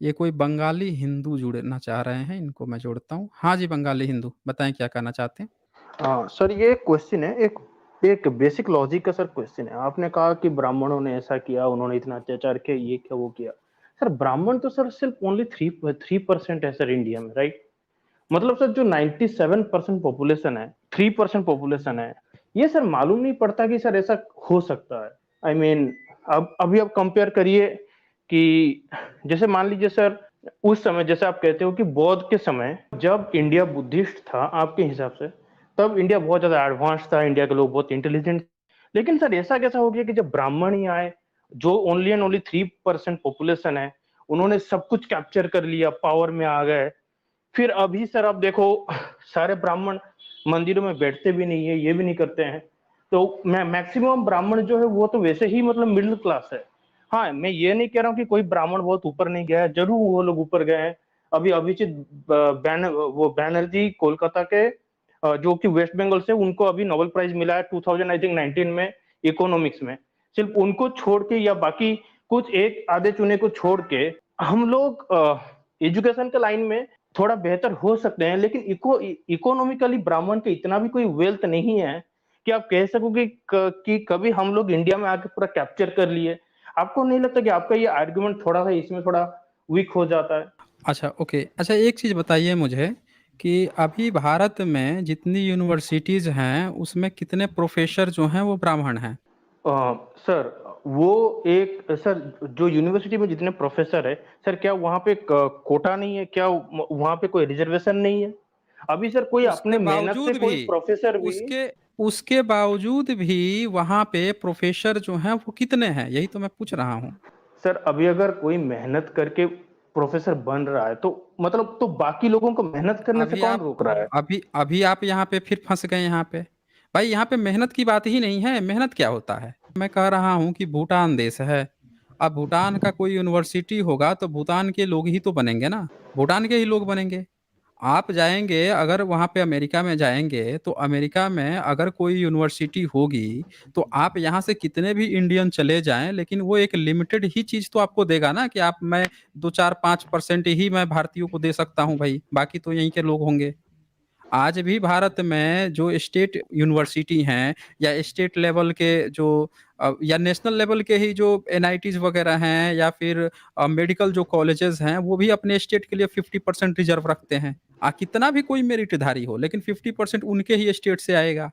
ये कोई बंगाली हिंदू जुड़ना चाह रहे हैं, इनको मैं जोड़ता हूँ। हाँ जी, बंगाली हिंदू, बताएँ क्या कहना चाहते हैं? हाँ, सर ये क्वेश्चन है एक एक बेसिक लॉजिक का सर क्वेश्चन है। आपने कहा कि ब्राह्मणों ने ऐसा किया, उन्होंने इतना अत्याचार किया, ये किया, वो किया। सर ब्राह्मण तो सर सिर्फ ओनली 3% है सर इंडिया में, राइट? मतलब सर जो 97% पॉपुलेशन है, 3% पॉपुलेशन है, ये सर मालूम नहीं पड़ता कि सर ऐसा हो सकता है। आई मीन अब अभी आप कंपेयर करिए कि जैसे मान लीजिए सर उस समय जैसे आप कहते हो कि बौद्ध के समय जब इंडिया बुद्धिस्ट था आपके हिसाब से, तब इंडिया बहुत ज़्यादा एडवांस था, इंडिया के लोग बहुत इंटेलिजेंट। लेकिन सर ऐसा कैसा हो गया कि जब ब्राह्मण ही आए, जो ओनली एंड ओनली 3% पॉपुलेशन है, उन्होंने सब कुछ कैप्चर कर लिया, पावर में आ गए। फिर अभी सर आप देखो सारे ब्राह्मण मंदिरों में बैठते भी नहीं है, ये भी नहीं करते हैं। तो मैक्सिमम ब्राह्मण जो है वो तो वैसे ही मतलब मिडिल क्लास है। हाँ, मैं ये नहीं कह रहा हूँ कि कोई ब्राह्मण बहुत ऊपर नहीं गया है, जरूर वो लोग ऊपर गए हैं। अभी अभिजीत बैनर्जी कोलकाता के जो कि वेस्ट बंगाल से, उनको अभी नोबेल प्राइज मिला है 2000 आई थिंक 19 में इकोनॉमिक्स में। सिर्फ उनको छोड़ के या बाकी कुछ एक आधे चुने को छोड़ के हम लोग एजुकेशन के लाइन में थोड़ा बेहतर हो सकते हैं, लेकिन इकोनॉमिकली ब्राह्मण के इतना भी कोई वेल्थ नहीं है कि आप कह सको कि कभी हम लोग इंडिया में आके पूरा कैप्चर कर लिए। आपको नहीं लगता कि आपका ये आर्गुमेंट थोड़ा सा इसमें थोड़ा वीक हो जाता है? अच्छा, ओके। अच्छा, एक चीज़ बताइए मुझे कि अभी भारत में जितनी यूनिवर्सिटीज़ हैं, उसमें कितने प्रोफ़ेसर जो हैं वो ब्राह्मण हैं? सर वो एक सर जो यूनिवर्सिटी में जितने प्रोफेसर है, सर क्या वहाँ पे कोटा नहीं है? क्या वहाँ पे कोई रिजर्वेशन नहीं है? अभी सर कोई उसके अपने मेहनत से बावजूद भी कोई प्रोफेसर भी उसके उसके बावजूद भी वहाँ पे प्रोफ़ेसर जो हैं वो कितने हैं? यही तो मैं पूछ रहा हूँ। सर अभी अगर कोई मेहनत करके प्रोफेसर बन रहा है तो मतलब तो बाकी लोगों को मेहनत करने से अभी कौन आप रोक रहा है? अभी अभी आप यहाँ पे फिर फँस गए यहाँ पे। भाई यहाँ पे मेहनत की बात ही नहीं है, मेहनत क्या होता है? मैं कह रहा हूँ कि भूटान देश है। अब भूटान का कोई यूनिवर्सिटी होगा तो भूटान के लोग ही तो बनेंगे ना, भूटान के ही लोग बनेंगे। आप जाएँगे अगर वहाँ पे अमेरिका में जाएँगे, तो अमेरिका में अगर कोई यूनिवर्सिटी होगी, तो आप यहाँ से कितने भी इंडियन चले जाएँ, लेकिन वो एक लिमिटेड ही चीज़ तो आपको देगा ना कि आप मैं 2, 4, 5% ही मैं भारतीयों को दे सकता हूँ भई, बाकी तो यहीं के लोग होंगे। आज भी भारत में जो स्टेट यूनिवर्सिटी हैं या स्टेट लेवल के जो या नेशनल लेवल के ही जो एनआईटीज़ वगैरह हैं या फिर मेडिकल जो कॉलेजेस हैं, वो भी अपने स्टेट के लिए 50% रिज़र्व रखते हैं। कितना भी कोई मेरिटधारी हो, लेकिन 50% उनके ही स्टेट से आएगा।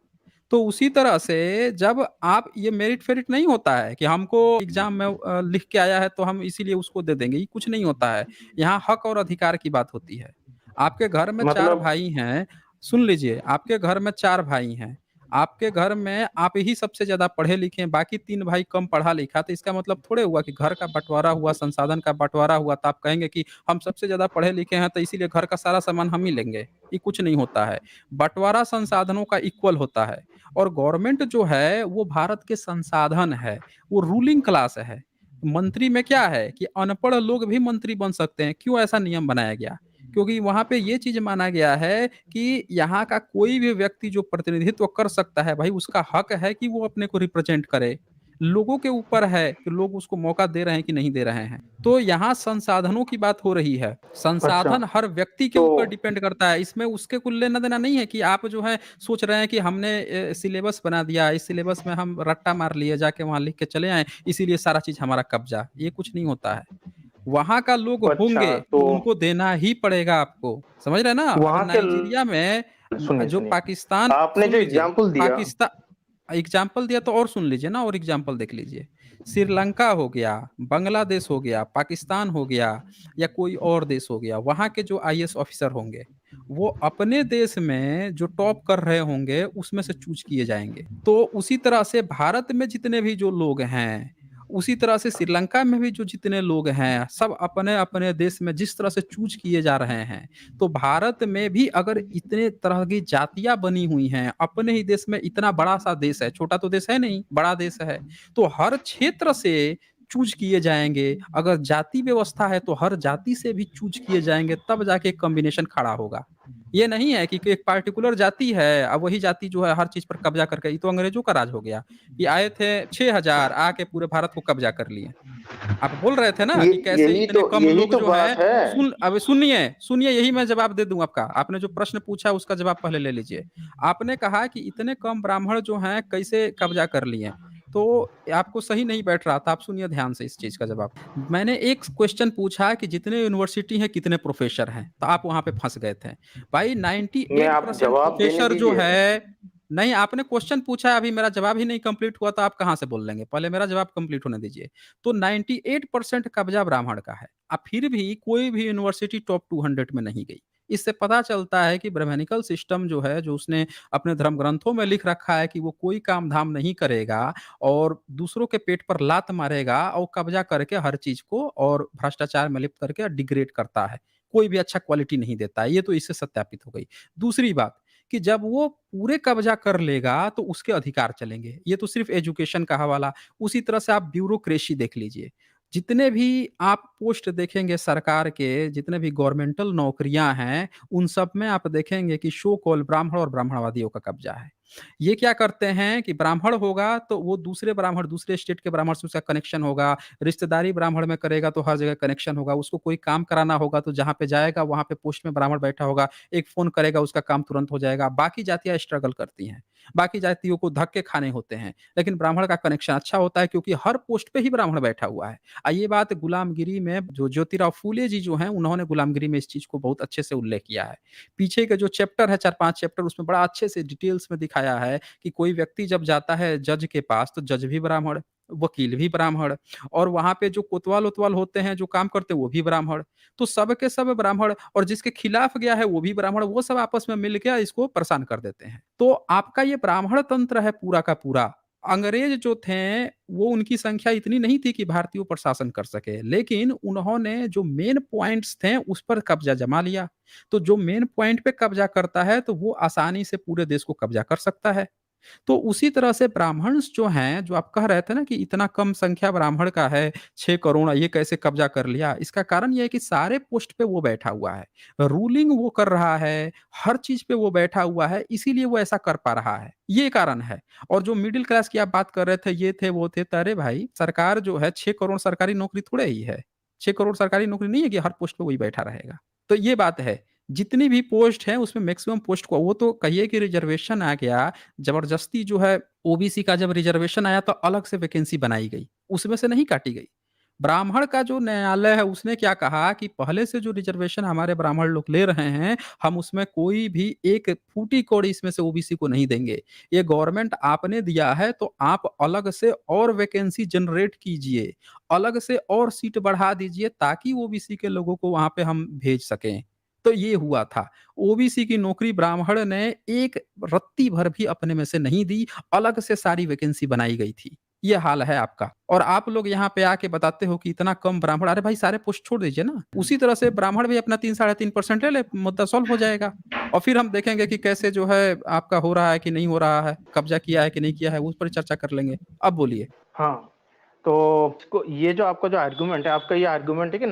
तो उसी तरह से जब आप ये मेरिट-फेरिट नहीं होता है कि हमको एग्ज़ाम में लिख के आया है, तो हम इसीलिए उसको दे देंगे, ये कुछ नहीं होता है। यहाँ हक और अधिकार की बात होती है। आपके घर में 4 मतलब भाई हैं, सुन लीजिए, आपके घर में 4 भाई हैं। आपके घर में आप ही सबसे ज़्यादा पढ़े-लिखे हैं, बाकी 3 भाई कम पढ़ा-लिखा, तो इसका मतलब थोड़े हुआ कि घर का बँटवारा हुआ, संसाधन का बँटवारा हुआ, तो आप कहेंगे कि हम सबसे ज़्यादा पढ़े-लिखे हैं, तो इसीलिए घर का सारा सामान हम ही लेंगे। ये कुछ नहीं होता है। बँटवारा संसाधनों का इक्वल होता है और गवर्नमेंट जो है, वो भारत के संसाधन है, वो रूलिंग क्लास है। मंत्री में क्या है कि अनपढ़ लोग भी मंत्री बन सकते हैं, क्यों ऐसा नियम बनाया गया? क्योंकि वहाँ पे ये चीज़ माना गया है कि यहाँ का कोई भी व्यक्ति जो प्रतिनिधित्व कर सकता है भाई उसका हक है कि वो अपने को रिप्रेजेंट करे। लोगों के ऊपर है कि लोग उसको मौका दे रहे हैं कि नहीं दे रहे हैं। तो यहाँ संसाधनों की बात हो रही है। अच्छा, संसाधन हर व्यक्ति के तो ऊपर डिपेंड करता है। इसमें उसके कुछ लेना-देना नहीं है कि आप जो है सोच रहे हैं कि हमने सिलेबस बना दिया, इस सिलेबस में हम रट्टा मार लिए, जाके वहाँ लिख के चले आए, इसीलिए सारा चीज़ हमारा कब्ज़ा। ये कुछ नहीं होता है। वहाँ का लोग अच्छा, होंगे, तो तो उनको देना ही पड़ेगा आपको, समझ रहे हैं ना? अब वहाँ के नाइजीरिया में सुनिए, जो सुनिए। पाकिस्तान आपने सुन जो लीजिए, एग्ज़ाम्पल दिया पाकिस्ता एग्ज़ाम्पल दिया तो और सुन लीजिए ना और एग्ज़ाम्पल देख लीजिए। श्रीलंका हो गया, बांग्लादेश हो गया, पाकिस्तान हो गया या कोई और देश हो गया, वहाँ के जो आईएएस ऑफ़िसर होंगे, वो अपने देश में जो टॉप कर रहे होंगे, उसमें से चूज़ किए जाएँगे। तो उसी तरह से भारत में जितने भी जो लोग हैं, उसी तरह से श्रीलंका में भी जो जितने लोग हैं, सब अपने-अपने देश में जिस तरह से चूज़ किए जा रहे हैं, तो भारत में भी अगर इतने तरह की जातियाँ बनी हुई हैं, अपने ही देश में इतना बड़ा-सा देश है, छोटा तो देश है नहीं, बड़ा देश है, तो हर क्षेत्र से चूज़ किए जाएँगे। अगर जाति व्यवस्था है, तो हर जाति से भी चूज़ किए जाएँगे, तब जाके कॉम्बिनेशन खड़ा होगा। ये नहीं है कि एक पार्टिकुलर जाति है, अब वही जाति जो है हर चीज पर कब्जा करके, ये तो अंग्रेजों का राज हो गया। ये आए थे 6000 आके पूरे भारत को कब्जा कर लिए। आप बोल रहे थे ना ये कि कैसे इतने कम यही लोग तो जो हैं। बात है। अब सुनिए सुनिए, यही मैं जवाब दे दूं आपका। आपने जो प्रश्न पूछा उसका जवाब पहले ले लीजिए। आपने कहा कि इतने कम ब्राह्मण जो हैं कैसे कब्जा कर लिए, तो आपको सही नहीं बैठ रहा था। आप सुनिए ध्यान से इस चीज का जवाब। मैंने एक क्वेश्चन पूछा कि जितने यूनिवर्सिटी हैं कितने प्रोफेसर हैं, तो आप वहां पे फंस गए थे। भाई मैं आप 98% जवाब देने प्रोफेसर जो दीजिए। है। नहीं, आपने क्वेश्चन पूछा, अभी मेरा जवाब ही नहीं कंप्लीट हुआ तो आप कहां से बोल लेंगे? पहले मेरा जवाब कंप्लीट होने दीजिए। तो 98% कब्जा ब्राह्मण का है। अब फिर भी कोई भी यूनिवर्सिटी टॉप 200 में नहीं गई। इससे पता चलता है कि ब्राह्मणिकल सिस्टम जो है, जो उसने अपने धर्म ग्रंथों में लिख रखा है कि वो कोई काम धाम नहीं करेगा और दूसरों के पेट पर लात मारेगा और कब्जा करके हर चीज को और भ्रष्टाचार में लिप्त करके डिग्रेड करता है, कोई भी अच्छा क्वालिटी नहीं देता है। ये तो इससे सत्यापित हो गई। दूसरी बात कि जब वो पूरे कब्जा कर लेगा तो उसके अधिकार चलेंगे। ये तो सिर्फ एजुकेशन का हवाला। उसी तरह से आप ब्यूरोक्रेसी देख लीजिए। जितने भी आप पोस्ट देखेंगे सरकार के, जितने भी गवर्नमेंटल नौकरियां हैं, उन सब में आप देखेंगे कि शो कॉल ब्राह्मण और ब्राह्मणवादियों का कब्जा है। ये क्या करते हैं कि ब्राह्मण होगा तो वो दूसरे ब्राह्मण, दूसरे स्टेट के ब्राह्मण से उसका कनेक्शन होगा। रिश्तेदारी ब्राह्मण में करेगा तो हर जगह कनेक्शन होगा। उसको कोई काम कराना होगा तो जहाँ पे जाएगा वहां पे पोस्ट में ब्राह्मण बैठा होगा, एक फोन करेगा उसका काम तुरंत हो जाएगा। बाकी जातियां स्ट्रगल करती हैं, बाकी जातियों को धक्के खाने होते हैं, लेकिन ब्राह्मण का कनेक्शन अच्छा होता है क्योंकि हर पोस्ट पे ही ब्राह्मण बैठा हुआ है। ये बात गुलामगिरी में जो ज्योतिराव फूले जी जो हैं, उन्होंने गुलामगिरी में इस चीज को बहुत अच्छे से उल्लेख किया है। पीछे के जो चैप्टर है, 4-5 चैप्टर, उसमें बड़ा अच्छे से डिटेल्स में दिखाया है कि कोई व्यक्ति जब जाता है जज के पास तो जज भी ब्राह्मण, वकील भी ब्राह्मण, और वहां पे जो कोतवाल उतवाल होते हैं जो काम करते हैं वो भी ब्राह्मण। तो सब के सब ब्राह्मण, और जिसके खिलाफ गया है वो भी ब्राह्मण, वो सब आपस में मिलकर इसको परेशान कर देते हैं। तो आपका ये ब्राह्मण तंत्र है पूरा का पूरा। अंग्रेज जो थे वो, उनकी संख्या इतनी नहीं थी कि भारतीयों पर शासन कर सके, लेकिन उन्होंने जो मेन पॉइंट्स थे उस पर कब्जा जमा लिया। तो जो मेन पॉइंट पे कब्जा करता है तो वो आसानी से पूरे देश को कब्जा कर सकता है। तो उसी तरह से ब्राह्मण्स जो हैं, जो आप कह रहे थे ना कि इतना कम संख्या ब्राह्मण का है, 6 करोड़, ये कैसे कब्जा कर लिया? इसका कारण ये है कि सारे पोस्ट पे वो बैठा हुआ है, रूलिंग वो कर रहा है, हर चीज पे वो बैठा हुआ है, इसीलिए वो ऐसा कर पा रहा है। ये कारण है। और जो मिडिल क्लास की आप बात कर रहे थे, ये थे वो थे, तो अरे भाई सरकार जो है, 6 करोड़ सरकारी नौकरी थोड़े ही है। 6 करोड़ सरकारी नौकरी नहीं है कि हर पोस्ट पे वही बैठा रहेगा। तो ये बात है। जितनी भी पोस्ट है उसमें मैक्सिमम पोस्ट को, वो तो कहिए कि रिजर्वेशन आ गया, जबरदस्ती जो है। ओबीसी का जब रिजर्वेशन आया तो अलग से वैकेंसी बनाई गई, उसमें से नहीं काटी गई। ब्राह्मण का जो न्यायालय है उसने क्या कहा कि पहले से जो रिजर्वेशन हमारे ब्राह्मण लोग ले रहे हैं, हम उसमें कोई भी एक फूटी कौड़ी इसमें से ओबीसी को नहीं देंगे। ये गवर्नमेंट आपने दिया है तो आप अलग से और वैकेंसी जनरेट कीजिए, अलग से और सीट बढ़ा दीजिए ताकि ओबीसी के लोगों को वहां पे हम भेज सकें। तो ये हुआ था। ओबीसी की नौकरी ब्राह्मण ने एक रत्ती भर भी अपने में से नहीं दी, अलग से सारी वैकेंसी बनाई गई थी। ये हाल है आपका। और आप लोग यहाँ पे आके बताते हो कि इतना कम ब्राह्मण, अरे भाई सारे पोस्ट छोड़ दीजिए ना। उसी तरह से ब्राह्मण भी अपना 3-3.5% ले ले, मुद्दा सॉल्व हो जाएगा। और फिर हम देखेंगे कि कैसे जो है आपका हो रहा है कि नहीं हो रहा है, कब्जा किया है कि नहीं किया है, उस पर चर्चा कर लेंगे। अब बोलिए। हाँ, तो ये जो आपका जो आर्गुमेंट है, आपका ये आर्गुमेंट है कि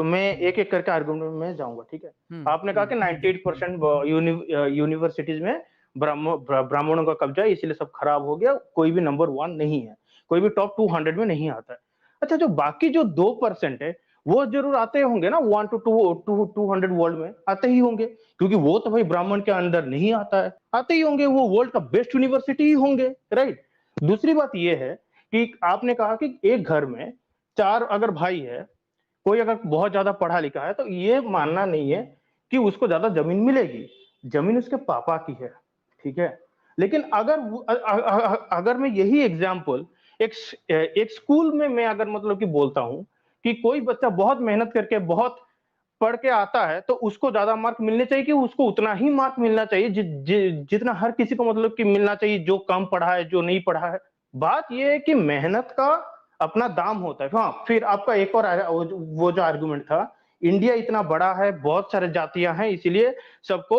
मैं एक एक करके आर्गुमेंट में जाऊंगा, ठीक है। आपने कहा कि 98% यूनिवर्सिटीज में ब्राह्मणों का कब्जा है, इसीलिए सब खराब हो गया, कोई भी नंबर 1 नहीं है, कोई भी टॉप 200 में नहीं आता है। अच्छा, जो बाकी जो 2% है वो जरूर आते होंगे ना, 1 to 200 वर्ल्ड में आते ही होंगे, क्योंकि वो तो भाई ब्राह्मण के अंदर नहीं आता है, आते ही होंगे, वो वर्ल्ड का बेस्ट यूनिवर्सिटी ही होंगे, राइट। दूसरी बात ये है कि आपने कहा कि एक घर में 4 अगर भाई है, कोई अगर बहुत ज्यादा पढ़ा लिखा है तो ये मानना नहीं है कि उसको ज्यादा जमीन मिलेगी, जमीन उसके पापा की है, ठीक है। लेकिन अगर मैं यही एग्जांपल एक स्कूल में मैं अगर मतलब कि बोलता हूं कि कोई बच्चा बहुत मेहनत करके बहुत पढ़ के आता है तो उसको ज्यादा मार्क मिलने चाहिए कि उसको उतना ही मार्क मिलना चाहिए जितना हर किसी को मतलब कि मिलना चाहिए जो कम पढ़ा है, जो नहीं पढ़ा है। बात यह है कि मेहनत का अपना दाम होता है। हाँ, फिर आपका एक और वो जो आर्गुमेंट था, इंडिया इतना बड़ा है, बहुत सारे जातियां हैं, इसीलिए सबको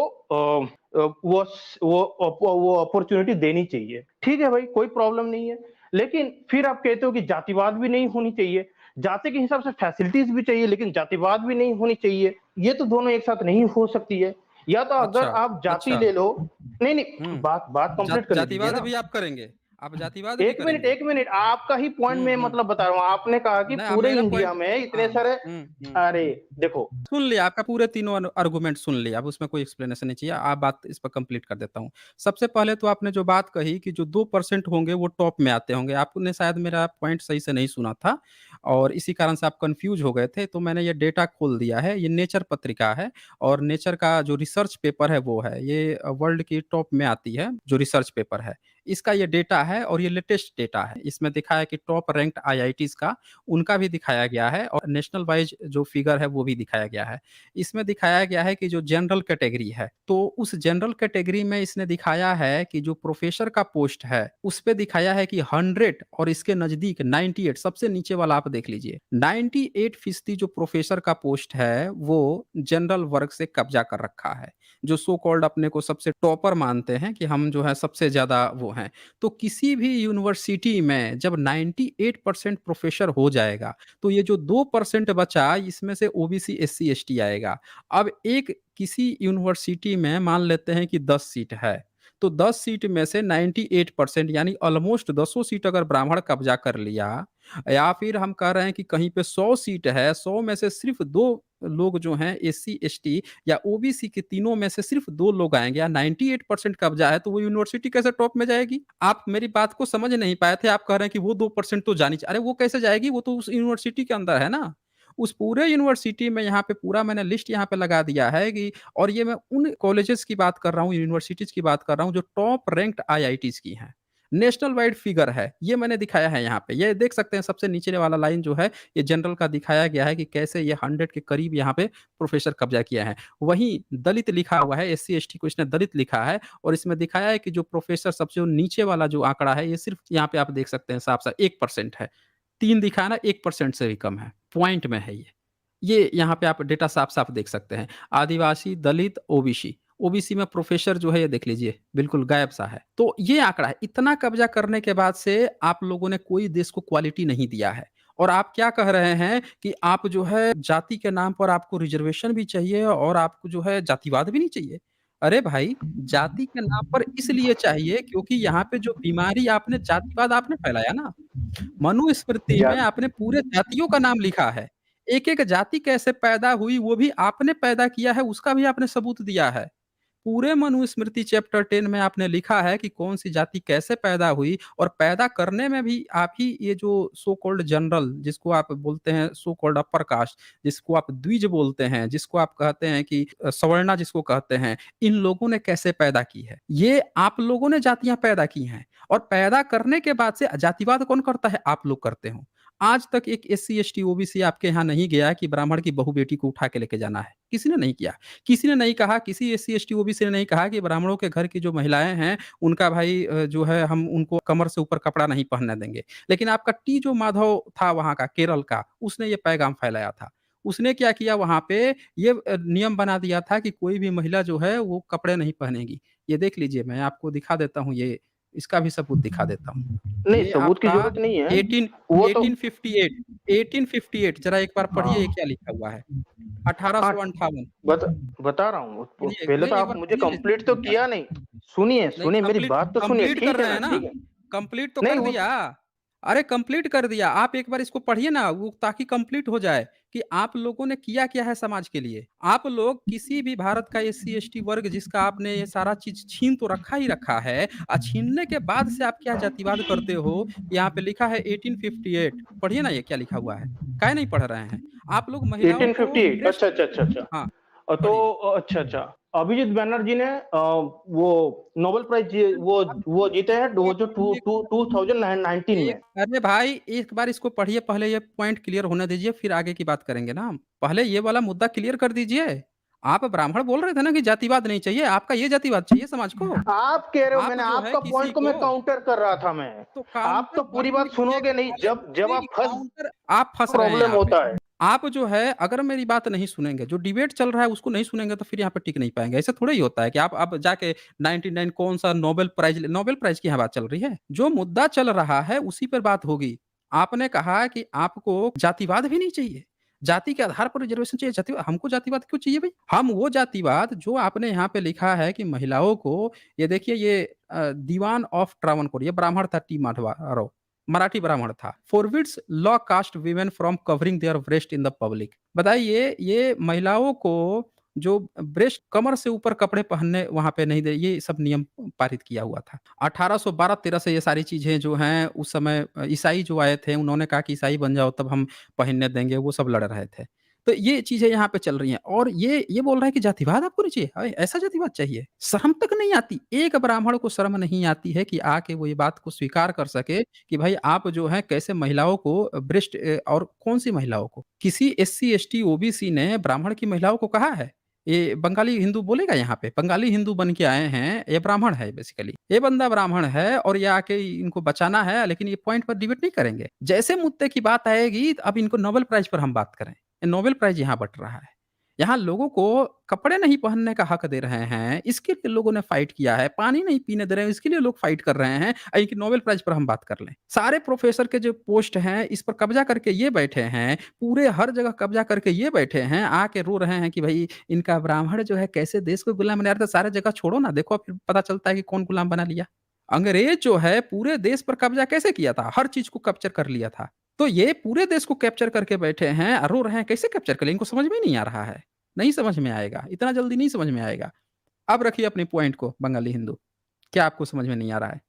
वो अपॉर्चुनिटी देनी चाहिए। ठीक है भाई, कोई प्रॉब्लम नहीं है। लेकिन फिर आप कहते हो कि जातिवाद भी नहीं होनी चाहिए, जाति के हिसाब से फैसिलिटीज भी चाहिए लेकिन जातिवाद भी नहीं होनी चाहिए। ये तो दोनों एक साथ नहीं हो सकती है। या तो अगर अच्छा, आप जाति अच्छा। ले लो, नहीं नहीं, हुँ। बात बात कंप्लीट करने दीजिए जातिवाद ना। भी आप करेंगे? आप जातिवाद भी एक करेंगे? मिनट, आपका ही पॉइंट हुँ, मैं हुँ। मतलब बता रहा हूँ। आपने कहा कि नहीं, अब पूरे मेरा इंडिया पॉइंट में इतने हाँ। सारे, हुँ, हुँ। अरे देखो, सुन लिया, आपका पूरे तीनों आर्गुमेंट सुन लिया, अब उसमें कोई एक्सप्लेनेशन नहीं चाहिए, आप बात इस पर कंप्लीट कर देता हूँ। सबसे पहले तो आपने जो बात कही कि जो 2% होंगे वो टॉप में आते होंगे, आपने शायद मेरा पॉइंट सही से नहीं सुना था और इसी कारण से आप कन्फ्यूज़ हो गए थे, तो मैंने ये डेटा खोल दिया है, ये नेचर पत्रिका है और नेचर का जो रिसर्च पेपर है वो है, ये वर्ल्ड की टॉप में आती है, जो रिसर्च पेपर है। इसका ये डेटा है और ये लेटेस्ट डेटा है, इसमें दिखा है कि टॉप रैंक्ड आईआईटीज़ का उनका भी दिखाया गया है और नेशनल वाइज़ जो फिगर है वो भी दिखाया गया है। इसमें दिखाया गया है कि जो जनरल कैटेगरी है, तो उस जनरल कैटेगरी में इसने दिखाया है कि जो प्रोफ़ेसर का पोस्ट है, उस पे दिखाया है कि 100 और इसके नज़दीक 98 सबसे नीचे वाला आप देख लीजिए। 98% जो प्रोफ़ेसर का पोस्ट है, वो जनरल वर्ग से कब्ज़ा कर रखा है। जो सो कॉल्ड अपने को सबसे टॉपर मानते हैं कि हम जो है सबसे ज़्यादा वो हैं। तो किसी भी यूनिवर्सिटी में जब 98% प्रोफ़ेसर हो जाएगा, तो ये जो 2% बचा इसमें से ओबीसी, एससी, एसटी आएगा। अब एक किसी यूनिवर्सिटी में मान लेते हैं कि 10 सीट है, तो 10 सीट में से 98% यानी ऑलमोस्ट दसों सीट अगर ब्राह्मण कब्ज़ा कर लिया या फिर हम कह रहे हैं कि कहीं पे 100 सीट है, 100 में से सिर्फ़ 2 लोग जो हैं एससी, एसटी या ओबीसी के तीनों में से सिर्फ़ 2 लोग आएँगे या 98% कब्ज़ा है, तो वो यूनिवर्सिटी कैसे टॉप में जाएगी? आप मेरी बात को समझ नहीं पाए थे, आप कह रहे हैं कि वो 2% तो जानी अरे वो कैसे जाएगी? वो तो उस यूनिवर्सिटी के अंदर है ना। उस पूरे यूनिवर्सिटी में यहाँ पे पूरा मैंने लिस्ट यहाँ पे लगा दिया है कि और ये मैं उन कॉलेजेस की बात कर रहा हूँ, यूनिवर्सिटीज़ की बात कर रहा हूँ, जो टॉप रैंक्ड आईआईटीज़ की हैं। नेशनल वाइड फिगर है, ये मैंने दिखाया है यहाँ पे। ये देख सकते हैं सबसे नीचे वाला लाइन जो है, ये जनरल का दिखाया गया है कि कैसे ये 100 के करीब यहाँ पे प्रोफ़ेसर कब्ज़ा किया है। वहीं दलित लिखा हुआ है, एससी, एसटी को इसने दलित लिखा है और इसमें दिखाया है कि जो प्रोफ़ेसर सबसे जो नीचे वाला जो आंकड़ा है, ये सिर्फ़ यहाँ पे आप देख सकते हैं साफ-साफ 1% है। 3 दिखा है ना, 1% से भी कम है, पॉइंट में है ये। ये यहाँ पे आप डेटा साफ-साफ देख सकते हैं। आदिवासी, दलित, ओबीसी। ओबीसी में प्रोफ़ेसर जो है ये देख लीजिए, बिल्कुल गायब-सा है। तो ये आंकड़ा है, इतना कब्ज़ा करने के बाद से आप लोगों ने कोई देश को क्वालिटी नहीं दिया है। और आप क्या कह रहे हैं कि आप जो है जाति के नाम पर आपको रिज़र्वेशन भी चाहिए और आपको जो है जातिवाद भी नहीं चाहिए। अरे भाई, जाति के नाम पर इसलिए चाहिए क्योंकि यहाँ पे जो बीमारी आपने जातिवाद आपने फैलाया ना। मनुस्मृति जा में आपने पूरे जातियों का नाम लिखा है। एक-एक जाति कैसे पैदा हुई वो भी आपने पैदा किया है, उसका भी आपने सबूत दिया है। पूरे मनुस्मृति चैप्टर 10 में आपने लिखा है कि कौन-सी जाति कैसे पैदा हुई और पैदा करने में भी आप ही ये जो सो कॉल्ड जनरल जिसको आप बोलते हैं सो कॉल्ड अपर कास्ट, जिसको आप द्विज बोलते हैं, जिसको आप कहते हैं कि सवर्णा जिसको कहते हैं, इन लोगों ने कैसे पैदा की है? ये आप लोगों ने जातियाँ पैदा की हैं और पैदा करने के बाद से जातिवाद कौन करता है? आप लोग करते हो। आज तक एक एससी, एसटी, ओबीसी आपके यहाँ नहीं गया कि ब्राह्मण की बहू-बेटी को उठा के लेके जाना है। किसी ने नहीं किया। किसी ने नहीं कहा, किसी एससी, एसटी, ओबीसी ने नहीं कहा कि ब्राह्मणों के घर की जो महिलाएँ हैं, उनका भाई जो है हम उनको कमर से ऊपर कपड़ा नहीं पहनने देंगे। लेकिन आपका टी जो माधव था वहाँ का, केरल का, उसने ये पैगाम फैलाया था। उसने क्या किया वहाँ पे ये नियम बना दिया था कि कोई भी महिला जो है वो कपड़े नहीं पहनेगी। ये देख लीजिए मैं आपको दिखा देता हूँ ये, इसका भी सबूत दिखा देता हूँ। नहीं, ये सबूत की आपका ज़रूरत नहीं है। 18 वो तो 1858 1858 ज़रा एक बार पढ़िए ये हाँ, क्या लिखा हुआ है? हाँ, 1858 बता बता रहा हूँ। प सुनिए पहले तो नहीं एक आप बार मुझे पढ़िए कंप्लीट तो एक बार। किया नहीं। सुनिए, नहीं सुनिए, मेरी कंप्लीट बात तो सुनिए, कंप्लीट कर ठीक है रहे ना? हैं ना? ठीक है। कंप्लीट तो नहीं कर वो दिया। अरे कंप्लीट कर दिया। आप एक बार इसको पढ़िए ना वो ताकि कंप्लीट हो जाए कि आप लोगों ने किया क्या है समाज के लिए। आप लोग किसी भी भारत का एससी, एसटी वर्ग जिसका आपने ये सारा चीज़ छीन तो रखा ही रखा है छीनने के बाद से आप क्या जातिवाद करते हो? यहाँ पे लिखा है 1858 पढ़िए ना ये क्या लिखा हुआ है? काहे नहीं पढ़ रहे हैं? आप लोग महिलाओं को 1858 ब्रेस्ट अच्छा, अच्छा, अच्छा, अच्छा। हाँ, तो पढ़िए। अच्छा, अच्छा। अभिजीत बैनर्जी ने वो नोबेल प्राइज़ वो जीते हैं वो जो टू एक टू 2019 में। अरे भाई, एक बार इसको पढ़िए, पहले ये पॉइंट क्लियर होने दीजिए, फिर आगे की बात करेंगे ना हम। पहले ये वाला मुद्दा क्लियर कर दीजिए। आप ब्राह्मण बोल रहे थे ना कि जातिवाद नहीं चाहिए, आपका ये जातिवाद चाहिए समाज को। आप कह रहे हो, आप मैंने जो है आपका किसी पॉइंट को मैं को काउंटर कर रहा था मैं। तो आप काउंटर तो पूरी बाद में बात सुनोगे कीजिएगा, नहीं, पहले जब नहीं आप फँस काउंटर आप फँस रहे हैं प्रॉब्लम यहाँ पे। होता है। आप जो है अगर मेरी बात नहीं सुनेंगे, जो डिबेट चल रहा है उसको नहीं सुनेंगे तो फिर यहाँ पे टिक नहीं पाएँगे। ऐसा थोड़ा ही होता है कि आप अब जाके 99 कौन-सा नोबेल प्राइज़ की यहाँ बात चल रही है। जो मुद्दा चल रहा है उसी पर बात होगी। आपने कहा कि आपको जातिवाद भी नहीं चाहिए। जाति के आधार पर रिजर्वेशन चाहिए, जातिवाद हमको जातिवाद क्यों चाहिए भई? हम वो जातिवाद जो आपने यहाँ पे लिखा है कि महिलाओं को ये देखिए ये दीवान ऑफ ट्रावणकोर ये ब्राह्मण था टी माधवराव, मराठी ब्राह्मण था। Forbids law caste women from covering their breast in the public. बताइए ये महिलाओं को जो ब्रेस्ट कमर से ऊपर कपड़े पहनने वहाँ पे नहीं दे ये सब नियम पारित किया हुआ था। 1812-13 से ये सारी चीज़ें जो हैं उस समय ईसाई जो आए थे उन्होंने कहा कि ईसाई बन जाओ तब हम पहनने देंगे, वो सब लड़ रहे थे। तो ये चीज़ें यहाँ पे चल रही हैं और ये बोल रहा है कि जातिवाद आपको नहीं चाहिए, हाय! ऐसा जातिवाद चाहिए। शर्म तक नहीं आती, एक ब्राह्मण को शर्म नहीं आती है कि आके वो ये बात को स्वीकार कर सके कि भाई आप जो है कैसे महिलाओं को ब्रेस्ट और कौन-सी महिलाओं को? किसी एससी, एसटी, ओबीसी ने ब्राह्मण की महिलाओं को कहा है? ये बंगाली हिंदू बोलेगा यहाँ पे? बंगाली हिंदू बन के आए हैं, ये ब्राह्मण है बेसिकली। ये बंदा ब्राह्मण है और ये आके इनको बचाना है, लेकिन ये पॉइंट पर डिबेट नहीं करेंगे। जैसे मुद्दे की बात आएगी, अब इनको नोबेल प्राइज़ पर हम बात करें। नोबेल प्राइज़ यहाँ बँट रहा है। यहाँ लोगों को कपड़े नहीं पहनने का हक दे रहे हैं, इसके लिए लोगों ने फाइट किया है। पानी नहीं पीने दे रहे हैं, इसके लिए लोग फाइट कर रहे हैं। कि नोबेल प्राइज़ पर हम बात कर लें। सारे प्रोफ़ेसर के जो पोस्ट हैं, इस पर कब्ज़ा करके ये बैठे हैं, पूरे हर जगह कब्ज़ा करके ये बैठे हैं, आके रो रहे हैं कि भई इनका ब्राह्मण जो है कैसे देश को गुलाम बना रहा था। सारे जगह छोड़ो ना, देखो फिर पता चलता है कि कौन गुलाम बना लिया। अंग्रेज़ जो है पूरे देश पर कब्ज़ा कैसे किया था? हर चीज़ को कैप्चर कर लिया था। तो ये पूरे देश को कैप्चर करके बैठे हैं, रो रहे हैं, कैसे कैप्चर कर लें? इनको समझ में ही नहीं आ रहा है। नहीं समझ में आएगा, इतना जल्दी नहीं समझ में आएगा। अब रखिए अपने पॉइंट को बंगाली हिंदू, क्या आपको समझ में नहीं आ रहा है?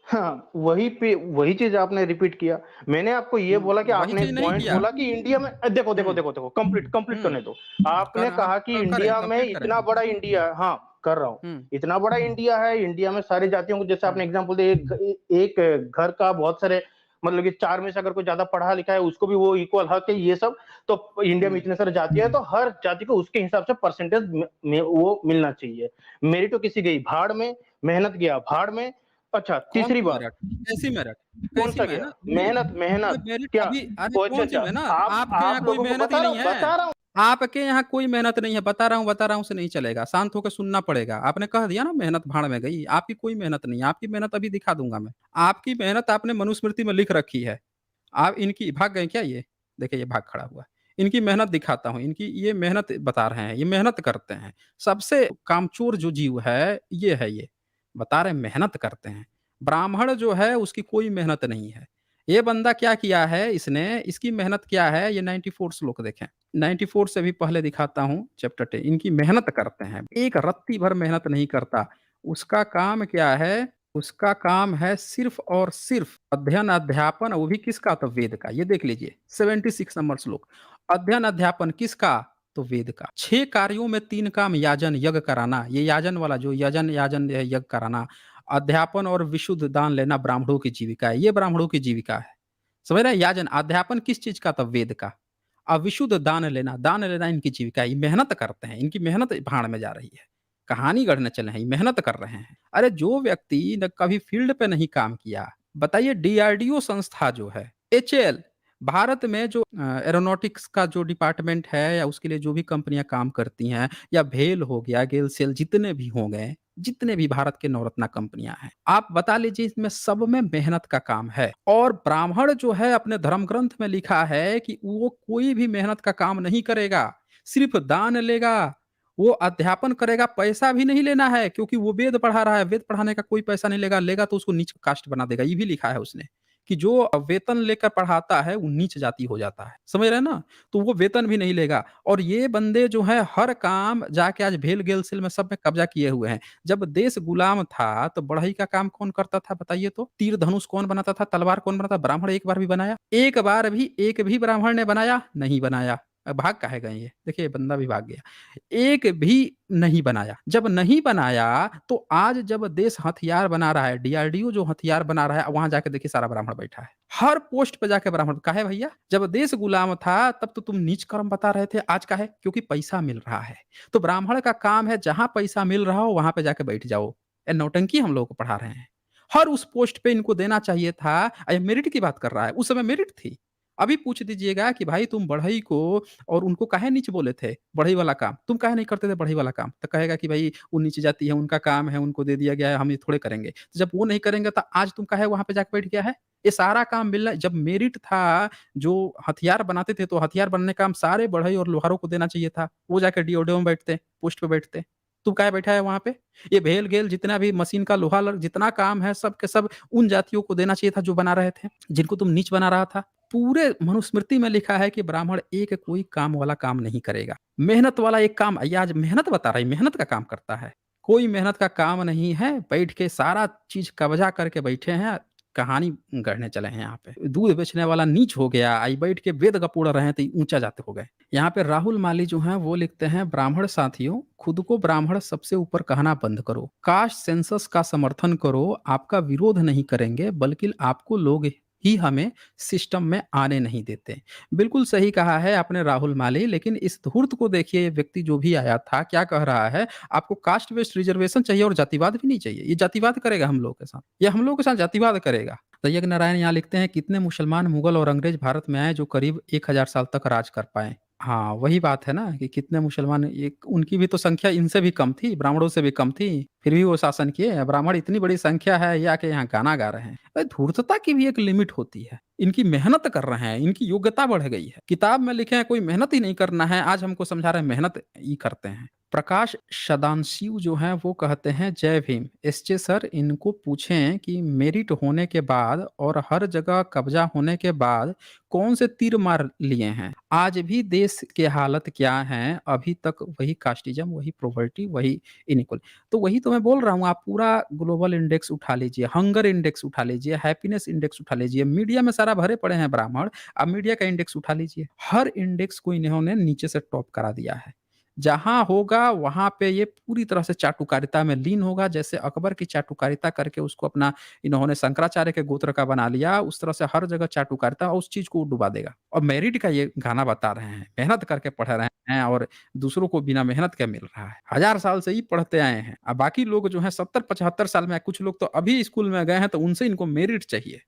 हाँ, वही पे वही चीज़ आपने रिपीट किया। मैंने आपको ये बोला कि वही आपने चीज़ एक नहीं पॉइंट किया। बोला कि इंडिया में देखो, देखो, हुँ, देखो, देखो कंप्लीट कंप्लीट हुँ, करने दो। आपने आप कहा कि करें, इंडिया में कंप्लीट करें। इतना बड़ा इंडिया हाँ, कर रहा हूँ। हुँ, इतना बड़ा इंडिया है, इंडिया में सारी जातियों को जैसे हुँ, आपने एग्ज़ाम्पल दिया एक घर का बहुत सारे मतलब कि 4 में से अगर कोई ज़्यादा पढ़ा लिखा है, उसको भी वो इक्वल हक है, ये सब। तो इंडिया में हुँ। इतने सारे जातियाँ हैं, तो हर जाति को उसके हिसाब से परसेंटेज में वो मिलना चाहिए। मेरिट तो किसी गई भाड़ में, मेहनत गया भाड़ में। अच्छा, तीसरी कौन-सी बात मेरठ? कैसी मेरठ? कैसी कौन-सा गया? मेहनत? मेहनत मेहनत अरे मेहनत मेरिट क्या? अभी अरे ओह! अच्छा, कौन-सी अच्छा। मेहनत? आपके यहाँ आप कोई लोगों को मेहनत ही नहीं है। बता रहा हूँ। आपके यहाँ कोई मेहनत नहीं है, बता रहा हूँ से नहीं चलेगा, शांत होके सुनना पड़ेगा। आपने कह दिया ना मेहनत भाड़ में गई, आपकी कोई मेहनत नहीं है, आपकी मेहनत अभी दिखा दूँगा मैं। आपकी मेहनत आपने मनुस्मृति में लिख रखी है। आप इनकी भाग गए क्या ये? देखिए ये भाग खड़ा हुआ है। इनकी मेहनत दिखाता हूँ, इनकी ये मेहनत बता रहे हैं, ये मेहनत करते हैं। सबसे कामचोर जो जीव है, ये है ये। बता रहे हैं मेहनत करते हैं। ब्राह्मण जो है उसकी कोई मेहनत नहीं है। ये बंदा क्या किया है इसने, इसकी मेहनत क्या है ये 94 श्लोक देखें। 94 से भी पहले दिखाता हूँ चैप्टर 10 इनकी मेहनत करते हैं। एक रत्ती भर मेहनत नहीं करता। उसका काम क्या है उसका काम है सिर्फ़ और सिर्फ़ अध्ययन अध्यापन वो भी किसका? तो वेद का। ये देख लीजिए 76 नंबर श्लोक। अध्ययन अध्यापन किसका? तो वेद का। 6 कार्यों में 3 काम याजन यज्ञ कराना, ये याजन वाला जो यजन याजन यज्ञ कराना, अध्यापन और विशुद्ध दान लेना ब्राह्मणों की जीविका है। ये ब्राह्मणों की जीविका है। समझ रहे हैं? याजन अध्यापन किस चीज़ का? तो वेद का। विशुद्ध दान लेना इनकी जीविका है। ये मेहनत करते हैं, इनकी मेहनत भाड़ में जा रही है। कहानी गढ़ने चले हैं, ये मेहनत कर रहे हैं। अरे जो व्यक्ति न कभी फील्ड पे नहीं काम किया, बताइए डीआरडीओ संस्था जो है, एचएएल भारत में जो एरोनॉटिक्स का जो डिपार्टमेंट है या उसके लिए जो भी कंपनियाँ काम करती हैं या भेल हो गया, गेलसेल जितने भी हो गए, जितने भी भारत के नवरत्ना कंपनियाँ हैं, आप बता लीजिए इसमें सब में मेहनत का काम है। और ब्राह्मण जो है अपने धर्म ग्रंथ में लिखा है कि वो कोई भी मेहनत का काम नहीं करेगा, सिर्फ दान लेगा वो अध्यापन करेगा, पैसा भी नहीं लेना है क्योंकि वो वेद पढ़ा रहा है, वेद पढ़ाने का कोई पैसा नहीं लेगा, लेगा तो उसको नीच कास्ट बना देगा, ये भी लिखा है उसने, कि जो वेतन लेकर पढ़ाता है वो नीच जाति हो जाता है, समझ रहे हैं ना? तो वो वेतन भी नहीं लेगा और ये बंदे जो हैं हर काम जाके आज भेल गेल-सेल में सब में कब्ज़ा किए हुए हैं। जब देश गुलाम था तो बढ़ई का काम कौन करता था बताइए तो? तीर धनुष कौन बनाता था? तलवार कौन बनाता? ब्राह्मण एक बार भी बनाया? एक भी ब्राह्मण ने बनाया? नहीं बनाया। भाग काहे गए ये? देखिए बंदा भी भाग गया। एक भी नहीं बनाया। जब नहीं बनाया तो आज जब देश हथियार बना रहा है, डीआरडीओ जो हथियार बना रहा है, वहाँ जाके देखिए सारा ब्राह्मण बैठा है। हर पोस्ट पे जाके ब्राह्मण काहे भैया? जब देश गुलाम था तब तो तुम नीच कर्म बता रहे थे, आज काहे? क्योंकि पैसा मिल रहा है। तो ब्राह्मण का काम है जहाँ पैसा मिल रहा हो वहाँ पे जाके बैठ जाओ। ये नौटंकी हम लोगों को पढ़ा रहे हैं। हर उस पोस्ट पे इनको देना चाहिए था। ये मेरिट की बात कर रहा है, उस समय मेरिट थी। अभी पूछ दीजिएगा कि भाई तुम बढ़ई को और उनको काहे नीच बोले थे? बढ़ई वाला काम, तुम काहे नहीं करते थे बढ़ई वाला काम? तो कहेगा कि भाई वो नीचे जाती है, उनका काम है, उनको दे दिया गया है, हम ये थोड़े करेंगे। तो जब वो नहीं करेंगे तो आज तुम काहे वहाँ पे जाके बैठ गया है? ये सारा काम मिलना जब मेरिट था, जो हथियार बनाते थे, तो हथियार बनने का काम सारे बढ़ई और लोहारों को देना चाहिए था। वो जाके डीओडो में बैठते, पोस्ट पे बैठते। तू काहे बैठा है वहाँ पे? ये भेल-घेल जितना भी मशीन का लोहा ल जितना काम है सब के सब उन जातियों को देना चाहिए था जो बना रहे थे, जिनको तुम नीच बना रहा था। पूरे मनुस्मृति में लिखा है कि ब्राह्मण एक कोई काम वाला काम नहीं करेगा। मेहनत वाला एक काम ये आज मेहनत बता रहा है, मेहनत का काम करता है। कोई मेहनत का काम नहीं है, बैठ के सारा चीज़ कब्ज़ा करके बैठे हैं, कहानी गढ़ने चले हैं यहाँ पे। दूध बेचने वाला नीच हो गया, आई बैठ के वेद का पोड़ रहे हैं तो ऊँचा जाते हो गए। यहाँ पे राहुल माली जो हैं वो लिखते हैं, ब्राह्मण साथियों, खुद को ब्राह्मण सबसे ऊपर कहना बंद करो। कास्ट सेंसस का समर्थन करो, आपका विरोध नहीं करेंगे बल्कि आपको लोग ही हमें सिस्टम में आने नहीं देते। बिल्कुल सही कहा है आपने राहुल माली, लेकिन इस धूर्त को देखिए, ये व्यक्ति जो भी आया था क्या कह रहा है, आपको कास्ट बेस्ड रिजर्वेशन चाहिए और जातिवाद भी नहीं चाहिए। ये जातिवाद करेगा हम लोगों के साथ, ये हम लोगों के साथ जातिवाद करेगा। तैयब नारायण यहाँ लिखते हैं, कितने मुसलमान, मुगल और अंग्रेज भारत में आए जो करीब 1000 साल तक राज कर पाए। हाँ, वही बात है ना कि कितने मुसलमान, एक उनकी भी तो संख्या इनसे भी कम थी, ब्राह्मणों से भी कम थी, फिर भी वो शासन किए। ब्राह्मण इतनी बड़ी संख्या है, ये आके यहाँ गाना गा रहे हैं। धूर्तता की भी एक लिमिट होती है। इनकी मेहनत कर रहे हैं, इनकी योग्यता बढ़ गई है। किताब में लिखे हैं कोई मेहनत ही नहीं करना है, आज हमको समझा रहे हैं मेहनत ही करते हैं। प्रकाश सदांशिव जो हैं वो कहते हैं, जय भीम। एसजे सर, इनको पूछें कि मेरिट होने के बाद और हर जगह कब्जा होने के बाद कौन से तीर मार लिए हैं? आज भी देश के हालत क्या हैं? अभी तक वही कास्टिज़्म, वही पॉवर्टी, वही इनइक्वल। तो वही तो मैं बोल रहा हूँ, आप पूरा ग्लोबल इंडेक्स उठा लीजिए, हंगर इंडेक्स उठा लीजिए, हैप्पीनेस इंडेक्स उठा लीजिए, मीडिया में सारा भरे पड़े हैं ब्राह्मण। आप मीडिया का इंडेक्स उठा लीजिए, हर इंडेक्स को इन्होंने नीचे से टॉप करा दिया है। जहाँ होगा वहाँ पे ये पूरी तरह से चाटुकारिता में लीन होगा, जैसे अकबर की चाटुकारिता करके उसको अपना इन्होंने शंकराचार्य के गोत्र का बना लिया, उस तरह से हर जगह चाटुकारिता और उस चीज़ को डुबा देगा। और मेरिट का ये गाना बता रहे हैं, मेहनत करके पढ़ रहे हैं और दूसरों को बिना मेहनत के मिल रहा है। हज़ार साल से ही पढ़ते आए हैं। बाकी लोग जो हैं 70-75 साल में, कुछ लोग तो अभी स्कूल में गए हैं तो उनसे इनको मेरिट चाहिए।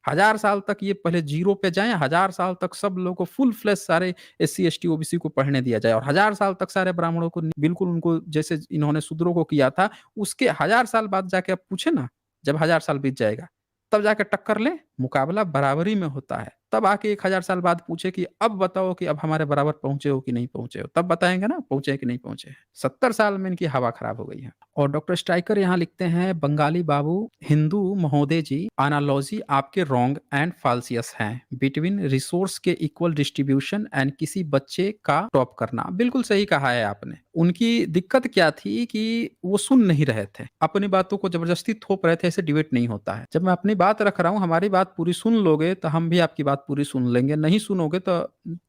हज़ार साल तक ये पहले ज़ीरो पे जाएँ, हज़ार साल तक सब लोगों को फुल फ्लेज सारे एससी, एसटी, ओबीसी को पढ़ने दिया जाए और हज़ार साल तक सारे ब्राह्मणों को बिल्कुल उनको जैसे इन्होंने शूद्रों को किया था, उसके हज़ार साल बाद जाके आप पूछे ना, जब हज़ार साल बीत जाएगा, तब जाके टक्कर लें, मुकाबला बराबरी में होता है। तब आके 1000 साल बाद पूछे कि अब बताओ कि अब हमारे बराबर पहुँचे हो कि नहीं पहुँचे हो? तब बताएँगे ना पहुँचे हैं कि नहीं पहुँचे हैं। 70 साल में इनकी हवा खराब हो गई है। और डॉक्टर स्ट्राइकर यहाँ लिखते हैं, बंगाली बाबू, हिंदू महोदय जी, एनालॉजी आपके रॉन्ग एंड फाल्सियस हैं बिटवीन रिसोर्स के इक्वल डिस्ट्रीब्यूशन एंड किसी बच्चे का टॉप करना। बिल्कुल सही कहा है आपने। उनकी दिक्कत क्या थी कि वो सुन नहीं रहे थे। अपनी बातों को ज़बरदस्ती थोप रहे थे, ऐसे डिबेट नहीं होता है। जब मैं अपनी बात रख रहा हूँ, हमारी बात पूरी सुन लोगे तो हम भी आपकी बात पूरी सुन लेंगे, नहीं सुनोगे तो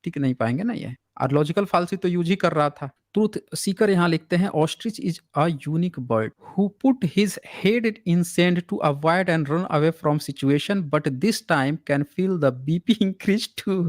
टिक नहीं पाएँगे ना ये। और लॉजिकल फाल्सी तो यूज़ ही कर रहा था। ट्रूथ सीकर यहाँ लिखते हैं, ostrich is a unique bird who put his head in sand to avoid and run away from situation but this time can feel the BP increase to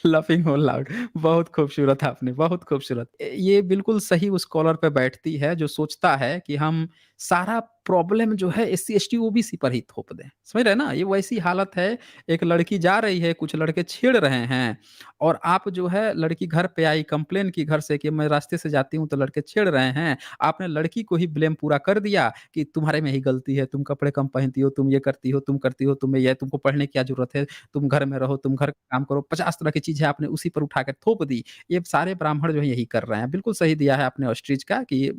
laughing out loud. बहुत खूबसूरत आपने, बहुत खूबसूरत। ये बिल्कुल सही उस कॉलर पे बैठती है जो सोचता है कि हम सारा प्रॉब्लम जो है एससी, एसटी, ओबीसी पर ही थोप दें। समझ रहे हैं ना? ये वैसी हालत है, एक लड़की जा रही है, कुछ लड़के छेड़ रहे हैं और आप जो है लड़की घर पे आई, कंप्लेन की घर से कि मैं रास्ते से जाती हूँ तो लड़के छेड़ रहे हैं। आपने लड़की को ही ब्लेम पूरा कर दिया कि तुम्हारे में ही गलती है, तुम कपड़े कम पहनती हो, तुम ये करती हो, तुम करती हो, तुम्हें ये तुमको पढ़ने की क्या ज़रूरत है, तुम घर में रहो, तुम घर का काम करो, 50 तरह की चीज़ें आपने उसी पर उठा के थोप दी। ये सारे ब्राह्मण जो है यही कर रहे हैं। बिल्कुल सही दिया है आपने ऑस्ट्रिच का कि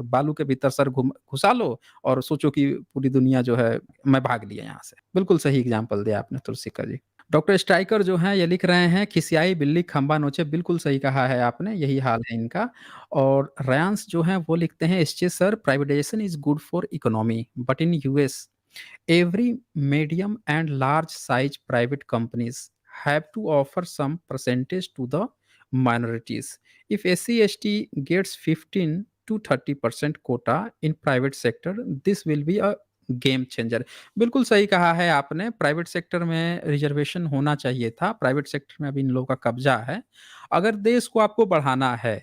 बालू के भीतर सर घुसा लो और सोचो कि पूरी दुनिया जो है मैं भाग लिया यहाँ से। बिल्कुल सही एग्ज़ाम्पल दिया आपने तुलसीकर जी। डॉक्टर स्ट्राइकर जो हैं ये लिख रहे हैं, खिसियाई बिल्ली खंबा नोचे। बिल्कुल सही कहा है आपने, यही हाल है इनका। और रेयांश जो हैं वो लिखते हैं, SJ sir, privatisation is good for economy but in US every medium and large size private companies have to offer some percentage to the minorities. If SC/ST gets 15 to 30% quota in private sector, this will be a game changer. बिल्कुल सही कहा है आपने, private sector में reservation होना चाहिए था, private sector में अभी इन लोगों का कब्जा है। अगर देश को आपको बढ़ाना है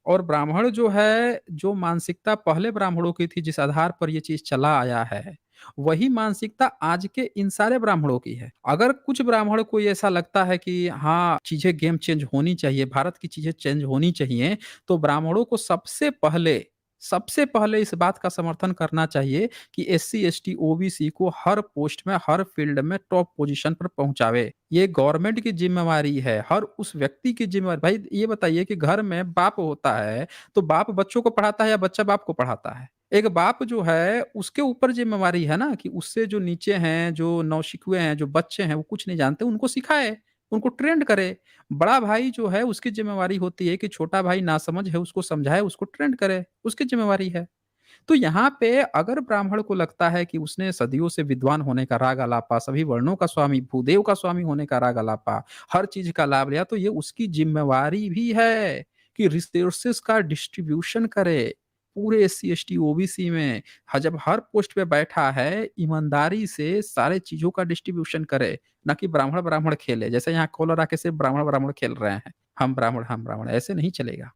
और ब्राह्मण जो है, जो मानसिकता पहले ब्राह्मणों की थी, जिस आधार पर ये चीज़ चला आया है, वही मानसिकता आज के इन सारे ब्राह्मणों की है। अगर कुछ ब्राह्मण को ये ऐसा लगता है कि हाँ, चीज़ें गेम चेंज होनी चाहिए, भारत की चीज़ें चेंज होनी चाहिए, तो ब्राह्मणों को सबसे पहले इस बात का समर्थन करना चाहिए कि एससी, एसटी, ओबीसी को हर पोस्ट में, हर फील्ड में टॉप पोज़ीशन पर पहुँचावे। ये गवर्नमेंट की ज़िम्मेवारी है, हर उस व्यक्ति की ज़िम्मेवारी। भाई ये बताइए कि घर में बाप होता है, तो बाप बच्चों को पढ़ाता है या बच्चा बाप को पढ़ाता है? एक बाप जो है उसके ऊपर ज़िम्मेवारी है ना कि उससे जो नीचे हैं, जो नौसिखुए हैं, जो बच्चे हैं वो कुछ नहीं जानते उनको सिखाए, उनको ट्रेंड करे। बड़ा भाई जो है उसकी ज़िम्मेवारी होती है कि छोटा भाई नासमझ है उसको समझाए, उसको ट्रेंड करे, उसकी ज़िम्मेवारी है। तो यहाँ पे अगर ब्राह्मण को लगता है कि उसने सदियों से विद्वान होने का राग अलापा, सभी वर्णों का स्वामी, भूदेव का स्वामी होने का राग अलापा, हर चीज़ का लाभ लिया, तो ये उसकी ज़िम्मेवारी भी है कि रिसोर्सेज़ का डिस्ट्रीब्यूशन करे, पूरे एससी, एसटी, ओबीसी में। जब हर पोस्ट पे बैठा है, ईमानदारी से सारे चीज़ों का डिस्ट्रीब्यूशन करे, ना कि ब्राह्मण-ब्राह्मण खेले। जैसे यहाँ कॉलर आके सिर्फ ब्राह्मण-ब्राह्मण खेल रहे हैं। हम ब्राह्मण, ऐसे नहीं चलेगा।